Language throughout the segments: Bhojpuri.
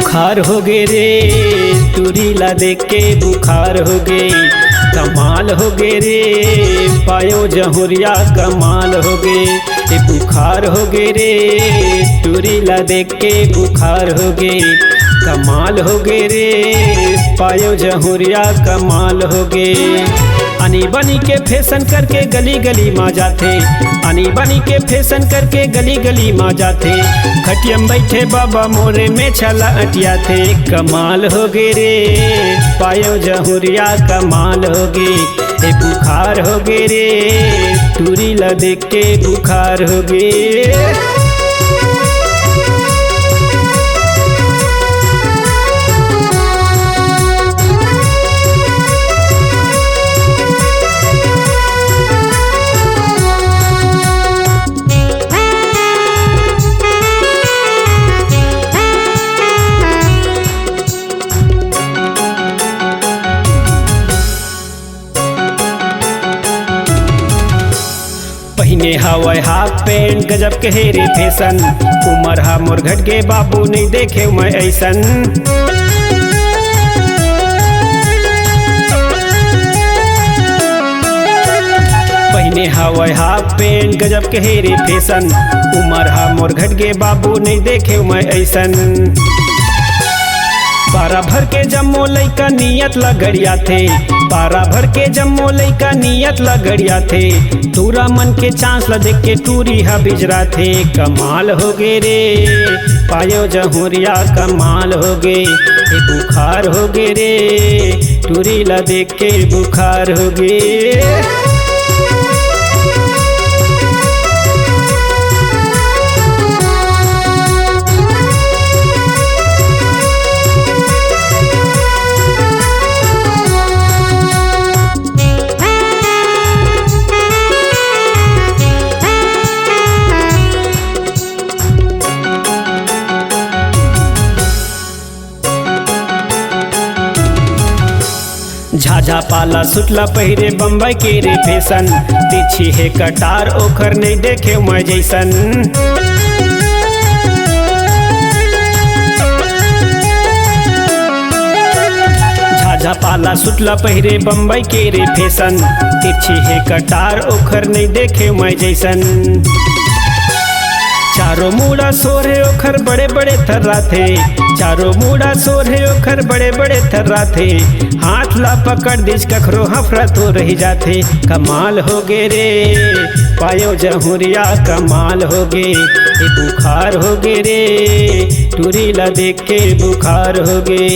बुखार हो गे रे टूरी ला देख के बुखार हो गे। कमाल हो गे रे पायो जहुरिया कमाल हो गे। बुखार हो गे रे टूरी ला देख के बुखार हो गे। कमाल हो गे रे पायो जहुरिया कमाल हो गे। आनी बनी के फैशन करके गली गली माँ जाते। आनी बनी के फैशन करके गली गली माँ जाते। खटियम बैठे बाबा मोरे में छला अटिया थे। कमाल हो गे रे पायो जहुरिया कमाल हो गे। बुखार हो गे रे टूरी ला देख के बुखार हो गे। पहने हवाई हाफ पैंट गजब के हेरे फैशन। उमर हा मोर घट के बाबू नहीं देखे मैं ऐसन। पहने हवाई हाफ पैंट गजब के हेरे फैशन। उमर हा मोर घट के बाबू नहीं देखे मैं ऐसन। पारा भर के जम्मो लइका नियत लगड़िया थे। पारा भर के जम्मो लइका नियत लगड़िया थे। तूरा मन के चांस ला देख के टूरी हा बिजरा थे। कमाल हो गे रे पायो जहुरिया कमाल हो गे। बुखार हो गे रे टूरी ला देख के बुखार हो गे। झाझा पाला सुटला पहिरे बम्बई के रे फैशन। तिरछी है कटार ओखर नहीं देखे मैं जैसन। झाझा पाला सुटला पहिरे बम्बई के रे फैशन। तिरछी है कटार ओखर नहीं देखे मैं जैसन। चारों मुड़ा सोरे ओखर बड़े बड़े थर्रा थे। चारों मुड़ा सोरे ओखर बड़े बड़े थर्रा थे। हाथ ला पकड़ दिस कखरो हफरा तो रह जाते। कमाल हो गे रे पायो जहुरिया कमाल हो गे। बुखार हो गे रे टूरी ला देख के बुखार हो गे।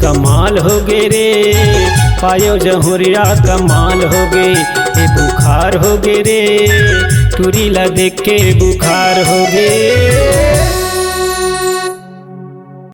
कमाल हो गे रे पायो जहुरिया कमाल हो गे। बुखार हो गे रे टूरी ला देख के बुखार हो गे।